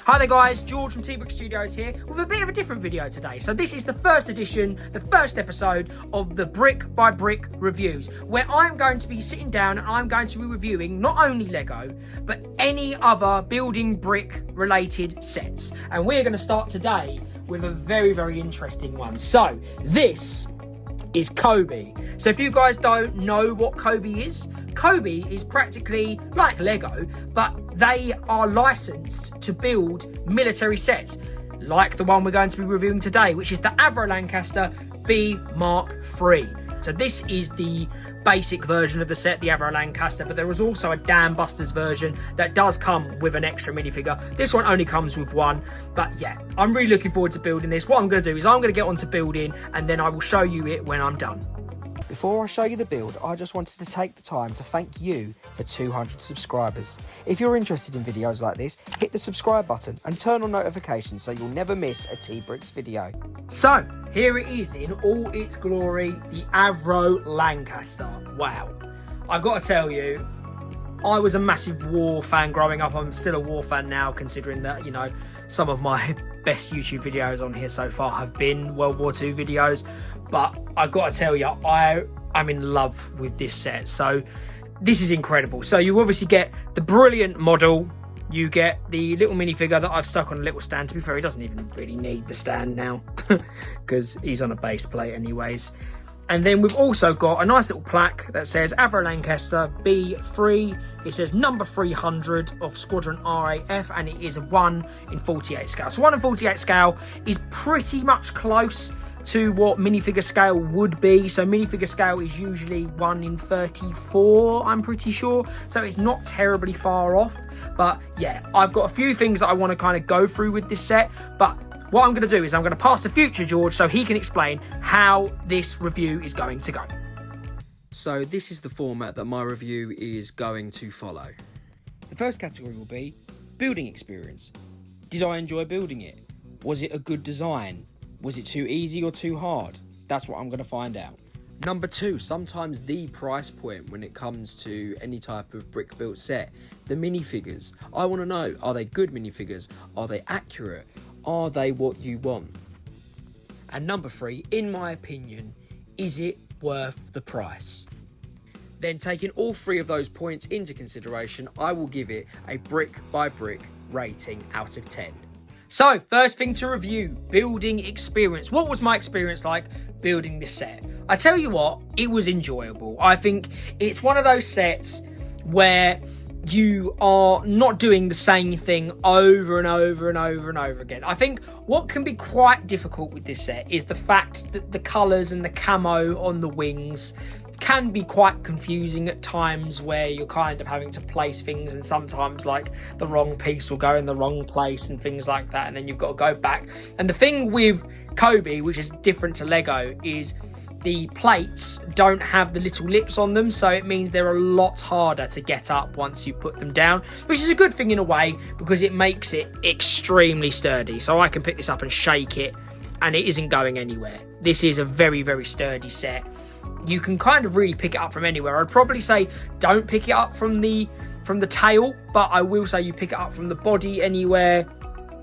Hi there guys, George from T-Brick Studios here with a bit of a different video today. So this is the first edition, the first episode of the Brick by Brick reviews, where I'm going to be sitting down and I'm going to be reviewing not only Lego, but any other building brick related sets. And we're going to start today with a very, very interesting one. So this is Cobi. So if you guys don't know what Cobi is practically like Lego, but they are licensed to build military sets, like the one we're going to be reviewing today, which is the Avro Lancaster B Mark III. So this is the basic version of the set, the Avro Lancaster, but there is also a Dam Busters version that does come with an extra minifigure. This one only comes with one, but yeah, I'm really looking forward to building this. What I'm going to do is I'm going to get on to building, and then I will show you it when I'm done. Before I show you the build, I just wanted to take the time to thank you for 200 subscribers. If you're interested in videos like this, hit the subscribe button and turn on notifications so you'll never miss a T-Bricks video. So, here it is in all its glory, the Avro Lancaster. Wow. I've got to tell you, I was a massive war fan growing up. I'm still a war fan now, considering that, you know, some of my best YouTube videos on here so far have been World War II videos. But I've got to tell you, I'm in love with this set. So this is incredible. So you obviously get the brilliant model. You get the little minifigure that I've stuck on a little stand. To be fair, he doesn't even really need the stand now because he's on a base plate anyways. And then we've also got a nice little plaque that says Avro Lancaster B3. It says number 300 of Squadron RAF, and it is a 1 in 48 scale. So 1 in 48 scale is pretty much close to what minifigure scale would be. So minifigure scale is usually 1 in 34, I'm pretty sure. So it's not terribly far off. But yeah, I've got a few things that I want to kind of go through with this set. But what I'm going to do is I'm going to pass to future George so he can explain how this review is going to go. So this is the format that my review is going to follow. The first category will be building experience. Did I enjoy building it? Was it a good design? Was it too easy or too hard? That's what I'm going to find out. Number 2, sometimes the price point when it comes to any type of brick built set. The minifigures. I want to know, are they good minifigures? Are they accurate? Are they what you want? And number 3, in my opinion, is it worth the price? Then taking all 3 of those points into consideration, I will give it a brick by brick rating out of 10. So, first thing to review, building experience. What was my experience like building this set? I tell you what, it was enjoyable. I think it's one of those sets where you are not doing the same thing over and over and over and over again. I think what can be quite difficult with this set is the fact that the colours and the camo on the wings can be quite confusing at times, where you're kind of having to place things, and sometimes like the wrong piece will go in the wrong place and things like that, and then you've got to go back. And the thing with Cobi, which is different to Lego, is the plates don't have the little lips on them, so it means they're a lot harder to get up once you put them down, which is a good thing in a way because it makes it extremely sturdy. So I can pick this up and shake it and it isn't going anywhere. This is a very, very sturdy set. You can kind of really pick it up from anywhere. I'd probably say don't pick it up from the tail, but I will say you pick it up from the body anywhere.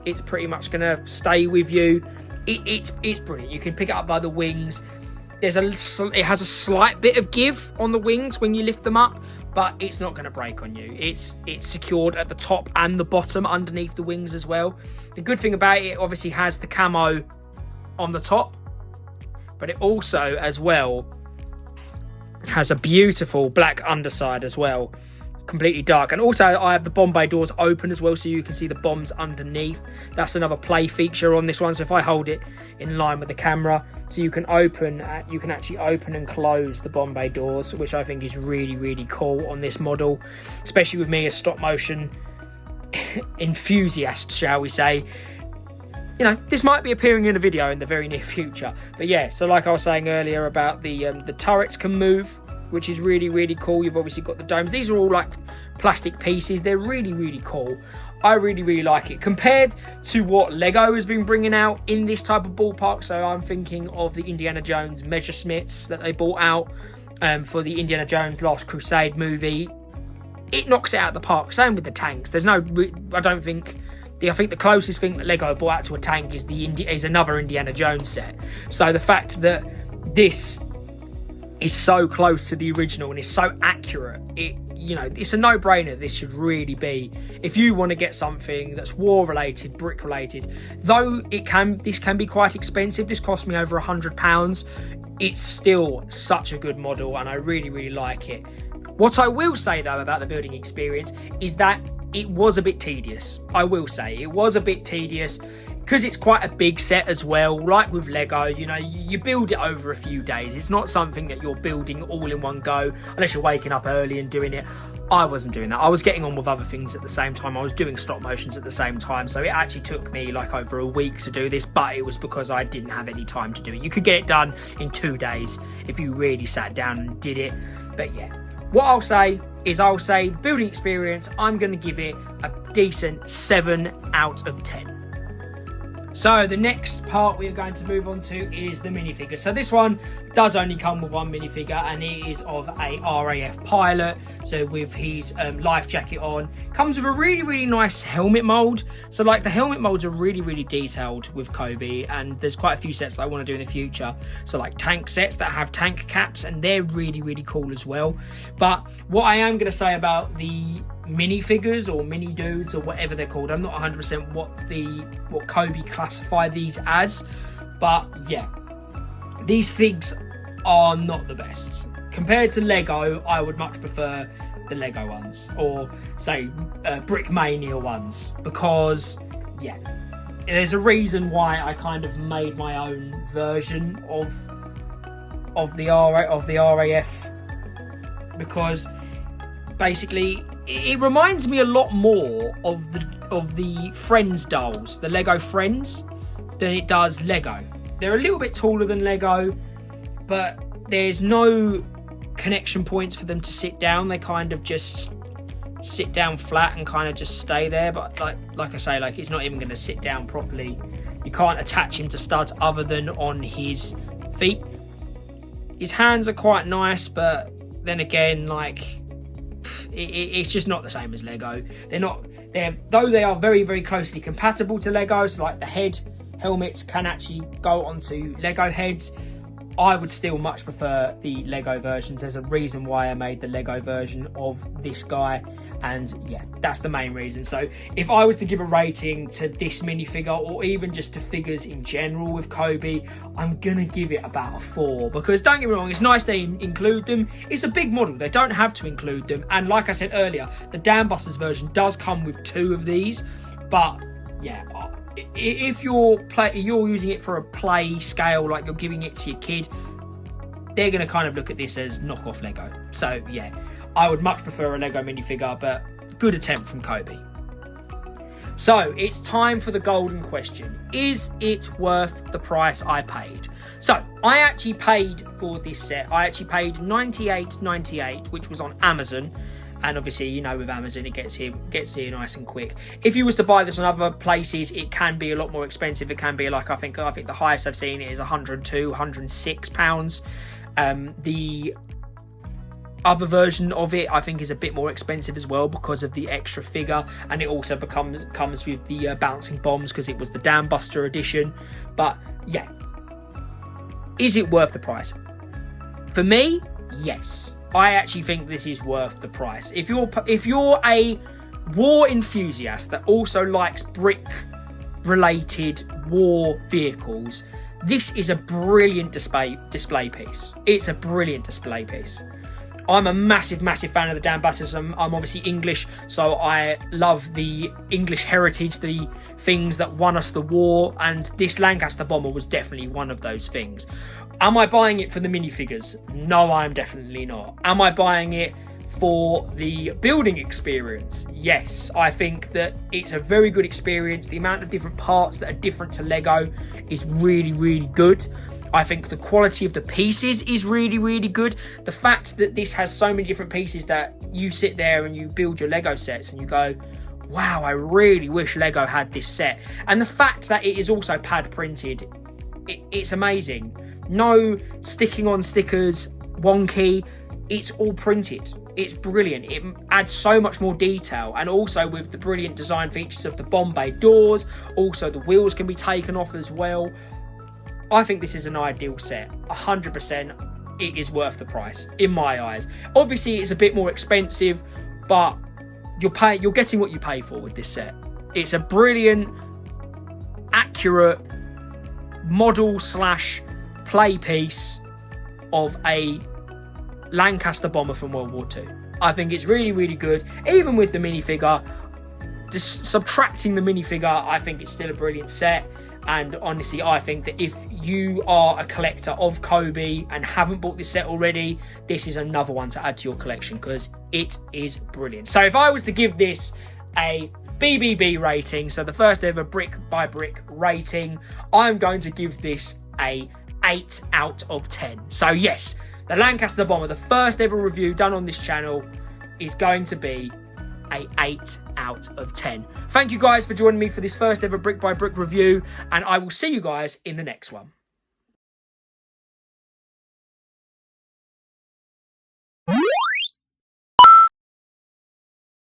It's pretty much going to stay with you. It's brilliant. You can pick it up by the wings. It has a slight bit of give on the wings when you lift them up, but it's not going to break on you. It's secured at the top and the bottom underneath the wings as well. The good thing about it obviously has the camo on the top, but it also as well has a beautiful black underside as well, completely dark. And also I have the bomb bay doors open as well, so you can see the bombs underneath. That's another play feature on this one. So if I hold it in line with the camera, so you can actually open and close the bomb bay doors, which I think is really, really cool on this model, especially with me, a stop motion enthusiast, shall we say. You know, this might be appearing in a video in the very near future. But yeah, so like I was saying earlier about the turrets can move, which is really, really cool. You've obviously got the domes. These are all like plastic pieces. They're really, really cool. I really, really like it. Compared to what Lego has been bringing out in this type of ballpark. So I'm thinking of the Indiana Jones Messerschmitts that they brought out for the Indiana Jones Last Crusade movie. It knocks it out of the park. Same with the tanks. There's no, I don't think I think the closest thing that Lego brought out to a tank is another Indiana Jones set. So the fact that this is so close to the original and is so accurate, it's a no-brainer. This should really be, if you want to get something that's war related, brick related, though this can be quite expensive. This cost me over £100. It's still such a good model and I really, really like it. What I will say though about the building experience is that it was a bit tedious. I will say it was a bit tedious because it's quite a big set as well. Like with Lego, you build it over a few days. It's not something that you're building all in one go unless you're waking up early and doing it. I wasn't doing that. I was getting on with other things at the same time. I was doing stop motions at the same time. So it actually took me like over a week to do this, but it was because I didn't have any time to do it. You could get it done in 2 days if you really sat down and did it. But yeah, what I'll say the building experience, I'm going to give it a decent 7 out of 10. So the next part we are going to move on to is the minifigure. So this one does only come with one minifigure and it is of a RAF pilot. So with his life jacket on, comes with a really, really nice helmet mold. So like the helmet molds are really, really detailed with Cobi, and there's quite a few sets that I want to do in the future. So like tank sets that have tank caps, and they're really, really cool as well. But what I am going to say about the minifigures or mini dudes or whatever they're called, I'm not 100% what Cobi classify these as, but yeah, these figs are not the best compared to Lego. I would much prefer the Lego ones, or say Brick Mania ones, because yeah, there's a reason why I kind of made my own version of the RAF, because basically it reminds me a lot more of the Friends dolls, the Lego Friends, than it does Lego. They're a little bit taller than Lego, but there's no connection points for them to sit down. They kind of just sit down flat and kind of just stay there. But like I say, like he's not even going to sit down properly. You can't attach him to studs other than on his feet. His hands are quite nice, but then again, like it's just not the same as Lego. Though they are very, very closely compatible to Lego. So like the head helmets can actually go onto Lego heads. I would still much prefer the Lego versions. There's a reason why I made the Lego version of this guy, and yeah, that's the main reason. So if I was to give a rating to this minifigure, or even just to figures in general with Cobi, I'm gonna give it about a 4, because don't get me wrong, it's nice they include them. It's a big model, they don't have to include them, and like I said earlier, the Dam Busters version does come with 2 of these. But yeah, if you're using it for a play scale, like you're giving it to your kid, they're going to kind of look at this as knockoff Lego. So yeah, I would much prefer a Lego minifigure, but good attempt from Cobi. So it's time for the golden question. Is it worth the price I paid? So I actually paid for this set. I actually paid $98.98, which was on Amazon. And obviously, with Amazon, it gets here nice and quick. If you was to buy this on other places, it can be a lot more expensive. It can be like, I think the highest I've seen is £102, £106. The other version of it, I think, is a bit more expensive as well because of the extra figure, and it also comes with the bouncing bombs because it was the Dam Buster edition. But yeah, is it worth the price? For me, yes. I actually think this is worth the price. If you're a war enthusiast that also likes brick-related war vehicles, this is a brilliant display piece. It's a brilliant display piece. I'm a massive, massive fan of the Dam Busters. I'm obviously English, so I love the English heritage, the things that won us the war, and this Lancaster bomber was definitely one of those things. Am I buying it for the minifigures? No, I'm definitely not. Am I buying it for the building experience? Yes, I think that it's a very good experience. The amount of different parts that are different to Lego is really, really good. I think the quality of the pieces is really, really good. The fact that this has so many different pieces that you sit there and you build your Lego sets and you go, wow, I really wish Lego had this set. And the fact that it is also pad printed, it's amazing. No sticking on stickers, wonky. it's all printed. It's brilliant. It adds so much more detail, and also with the brilliant design features of the bomb bay doors, also the wheels can be taken off as well. I think this is an ideal set. 100%, it is worth the price in my eyes. Obviously, it's a bit more expensive, but you're getting what you pay for with this set. It's a brilliant, accurate model / play piece of a Lancaster bomber from World War II. I think it's really, really good. Even with the minifigure, just subtracting the minifigure, I think it's still a brilliant set. And honestly, I think that if you are a collector of Cobi and haven't bought this set already, this is another one to add to your collection because it is brilliant. So if I was to give this a BBB rating, so the first ever brick by brick rating, I'm going to give this a 8 out of 10. So yes, the Lancaster bomber, the first ever review done on this channel, is going to be a 8 out of 10. Thank you guys for joining me for this first ever brick by brick review, and I will see you guys in the next one.